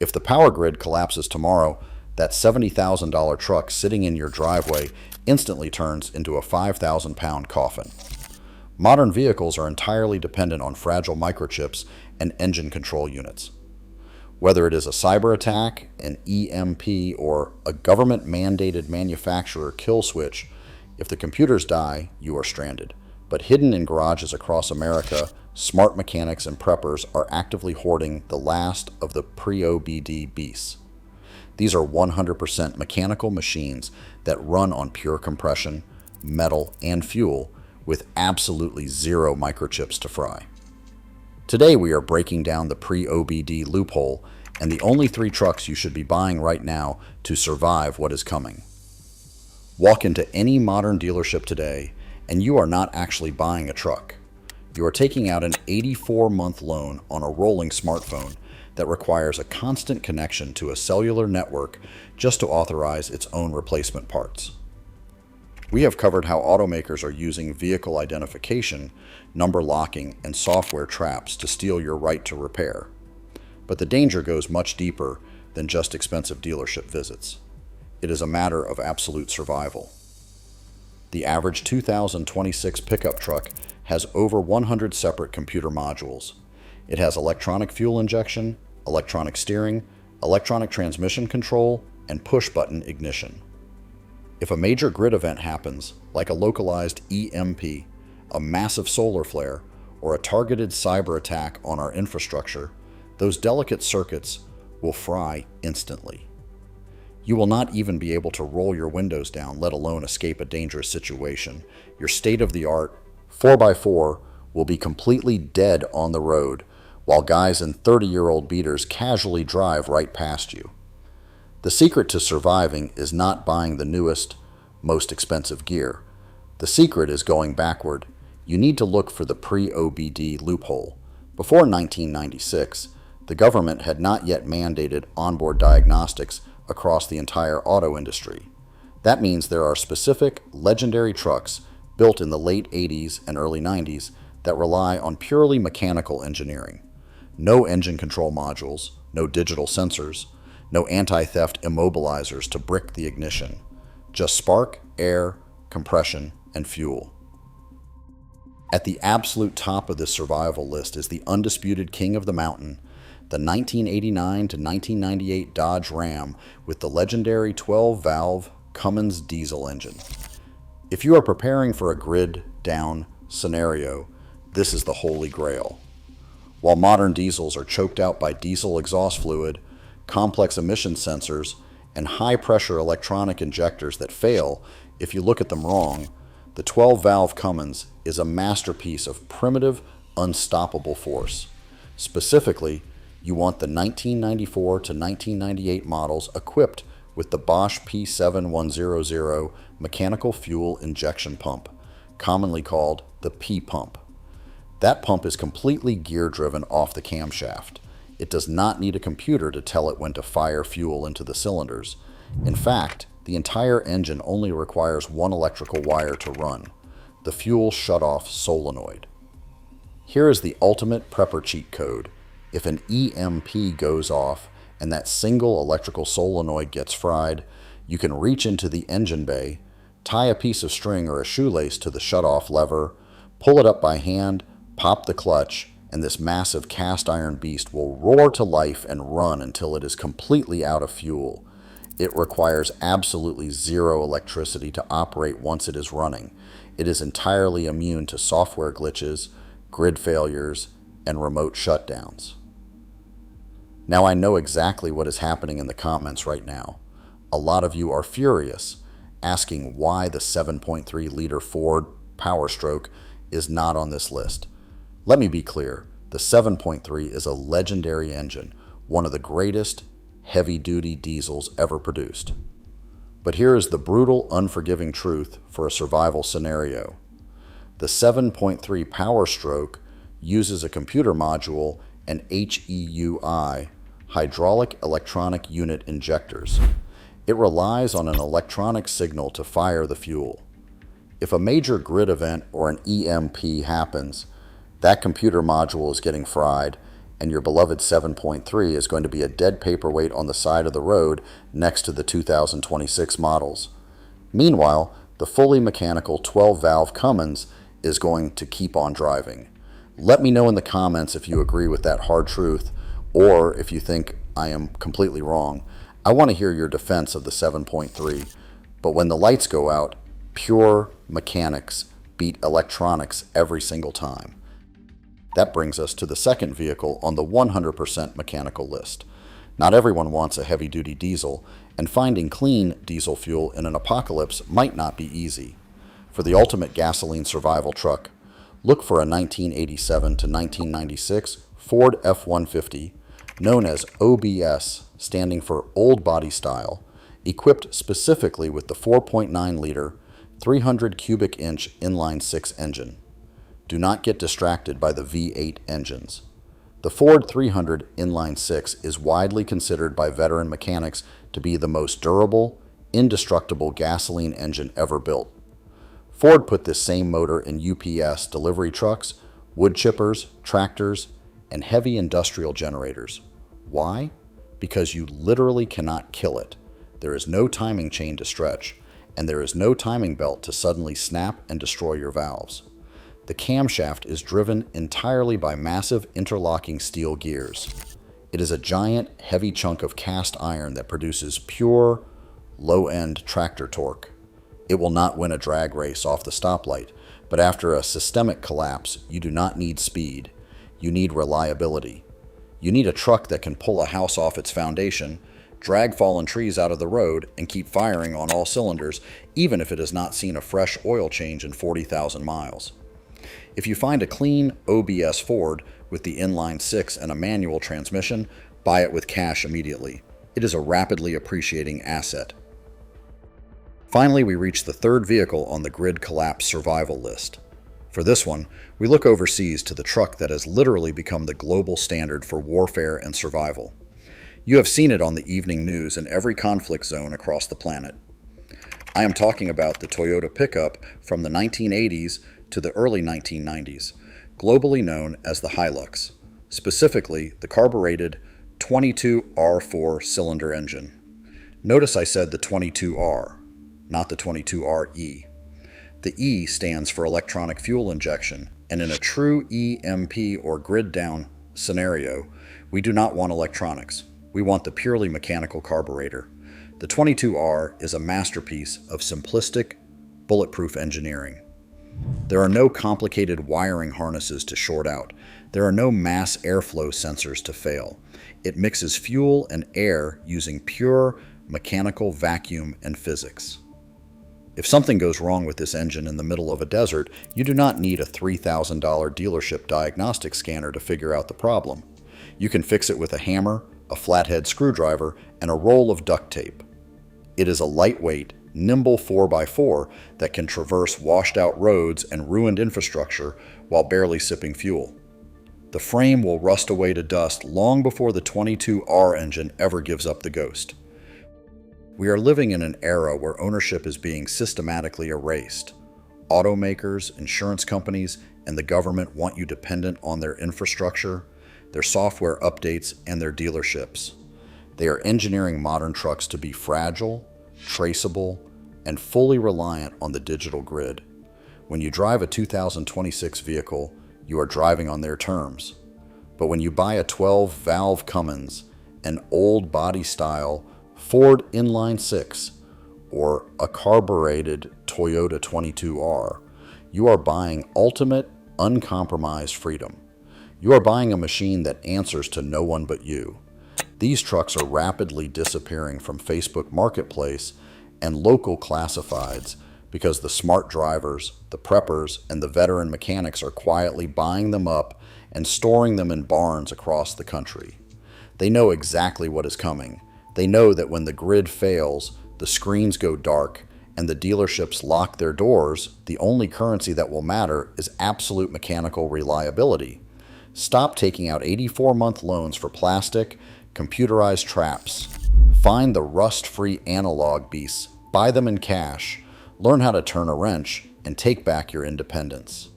If the power grid collapses tomorrow, that $70,000 truck sitting in your driveway instantly turns into a 5,000-pound coffin. Modern vehicles are entirely dependent on fragile microchips and engine control units. Whether it is a cyber attack, an EMP, or a government-mandated manufacturer kill switch, if the computers die, you are stranded. But hidden in garages across America, smart mechanics and preppers are actively hoarding the last of the pre-OBD beasts. These are 100% mechanical machines that run on pure compression, metal, and fuel with absolutely zero microchips to fry. Today we are breaking down the pre-OBD loophole and the only 3 trucks you should be buying right now to survive what is coming. Walk into any modern dealership today and you are not actually buying a truck. You are taking out an 84-month loan on a rolling smartphone that requires a constant connection to a cellular network just to authorize its own replacement parts. We have covered how automakers are using vehicle identification, number locking, and software traps to steal your right to repair. But the danger goes much deeper than just expensive dealership visits. It is a matter of absolute survival. The average 2026 pickup truck has over 100 separate computer modules. It has electronic fuel injection, electronic steering, electronic transmission control, and push-button ignition. If a major grid event happens, like a localized EMP, a massive solar flare, or a targeted cyber attack on our infrastructure, those delicate circuits will fry instantly. You will not even be able to roll your windows down, let alone escape a dangerous situation. Your state-of-the-art 4x4 will be completely dead on the road, while guys in 30-year-old beaters casually drive right past you. The secret to surviving is not buying the newest, most expensive gear. The secret is going backward. You need to look for the pre-OBD loophole. Before 1996, the government had not yet mandated onboard diagnostics across the entire auto industry. That means there are specific, legendary trucks built in the late 80s and early 90s that rely on purely mechanical engineering. No engine control modules, no digital sensors, no anti-theft immobilizers to brick the ignition. Just spark, air, compression, and fuel. At the absolute top of this survival list is the undisputed king of the mountain, the 1989 to 1998 Dodge Ram with the legendary 12-valve Cummins diesel engine. If you are preparing for a grid-down scenario, this is the holy grail. While modern diesels are choked out by diesel exhaust fluid, complex emission sensors, and high-pressure electronic injectors that fail if you look at them wrong, the 12-valve Cummins is a masterpiece of primitive, unstoppable force. Specifically, you want the 1994 to 1998 models equipped with the Bosch P7100 mechanical fuel injection pump, commonly called the P-pump. That pump is completely gear-driven off the camshaft. It does not need a computer to tell it when to fire fuel into the cylinders. In fact, the entire engine only requires one electrical wire to run, the fuel shutoff solenoid. Here is the ultimate prepper cheat code. If an EMP goes off and that single electrical solenoid gets fried, you can reach into the engine bay, tie a piece of string or a shoelace to the shutoff lever, pull it up by hand, pop the clutch, and this massive cast iron beast will roar to life and run until it is completely out of fuel. It requires absolutely zero electricity to operate once it is running. It is entirely immune to software glitches, grid failures, and remote shutdowns. Now I know exactly what is happening in the comments right now. A lot of you are furious, asking why the 7.3-liter Ford Powerstroke is not on this list. Let me be clear, the 7.3 is a legendary engine, one of the greatest heavy-duty diesels ever produced. But here is the brutal, unforgiving truth for a survival scenario. The 7.3 Powerstroke uses a computer module and HEUI, hydraulic electronic unit injectors. It relies on an electronic signal to fire the fuel. If a major grid event or an EMP happens, that computer module is getting fried, and your beloved 7.3 is going to be a dead paperweight on the side of the road next to the 2026 models. Meanwhile, the fully mechanical 12-valve Cummins is going to keep on driving. Let me know in the comments if you agree with that hard truth, or if you think I am completely wrong. I want to hear your defense of the 7.3, but when the lights go out, pure mechanics beat electronics every single time. That brings us to the second vehicle on the 100% mechanical list. Not everyone wants a heavy-duty diesel, and finding clean diesel fuel in an apocalypse might not be easy. For the ultimate gasoline survival truck, look for a 1987 to 1996 Ford F-150, known as OBS, standing for Old Body Style, equipped specifically with the 4.9-liter, 300 cubic inch inline-six engine. Do not get distracted by the V8 engines. The Ford 300 inline-six is widely considered by veteran mechanics to be the most durable, indestructible gasoline engine ever built. Ford put this same motor in UPS delivery trucks, wood chippers, tractors, and heavy industrial generators. Why? Because you literally cannot kill it. There is no timing chain to stretch, and there is no timing belt to suddenly snap and destroy your valves. The camshaft is driven entirely by massive interlocking steel gears. It is a giant, heavy chunk of cast iron that produces pure, low-end tractor torque. It will not win a drag race off the stoplight, but after a systemic collapse, you do not need speed. You need reliability. You need a truck that can pull a house off its foundation, drag fallen trees out of the road, and keep firing on all cylinders, even if it has not seen a fresh oil change in 40,000 miles. If you find a clean OBS Ford with the inline-six and a manual transmission, buy it with cash immediately. It is a rapidly appreciating asset. Finally, we reach the third vehicle on the grid collapse survival list. For this one, we look overseas to the truck that has literally become the global standard for warfare and survival. You have seen it on the evening news in every conflict zone across the planet. I am talking about the Toyota pickup from the 1980s to the early 1990s, globally known as the Hilux, specifically the carbureted 22R4 cylinder engine. Notice I said the 22R, not the 22RE. The E stands for electronic fuel injection, and in a true EMP or grid down scenario, we do not want electronics. We want the purely mechanical carburetor. The 22R is a masterpiece of simplistic, bulletproof engineering. There are no complicated wiring harnesses to short out. There are no mass airflow sensors to fail. It mixes fuel and air using pure mechanical vacuum and physics. If something goes wrong with this engine in the middle of a desert, you do not need a $3,000 dealership diagnostic scanner to figure out the problem. You can fix it with a hammer, a flathead screwdriver, and a roll of duct tape. It is a lightweight, nimble 4x4 that can traverse washed-out roads and ruined infrastructure while barely sipping fuel. The frame will rust away to dust long before the 22R engine ever gives up the ghost. We are living in an era where ownership is being systematically erased. Automakers, insurance companies, and the government want you dependent on their infrastructure, their software updates, and their dealerships. They are engineering modern trucks to be fragile, traceable, and fully reliant on the digital grid. When you drive a 2026 vehicle, you are driving on their terms. But when you buy a 12-valve Cummins, an old body style Ford inline-six, or a carbureted Toyota 22R, you are buying ultimate, uncompromised freedom. You are buying a machine that answers to no one but you. These trucks are rapidly disappearing from Facebook Marketplace and local classifieds because the smart drivers, the preppers, and the veteran mechanics are quietly buying them up and storing them in barns across the country. They know exactly what is coming. They know that when the grid fails, the screens go dark, and the dealerships lock their doors, the only currency that will matter is absolute mechanical reliability. Stop taking out 84-month loans for plastic, computerized traps. Find the rust-free analog beasts, buy them in cash, learn how to turn a wrench, and take back your independence.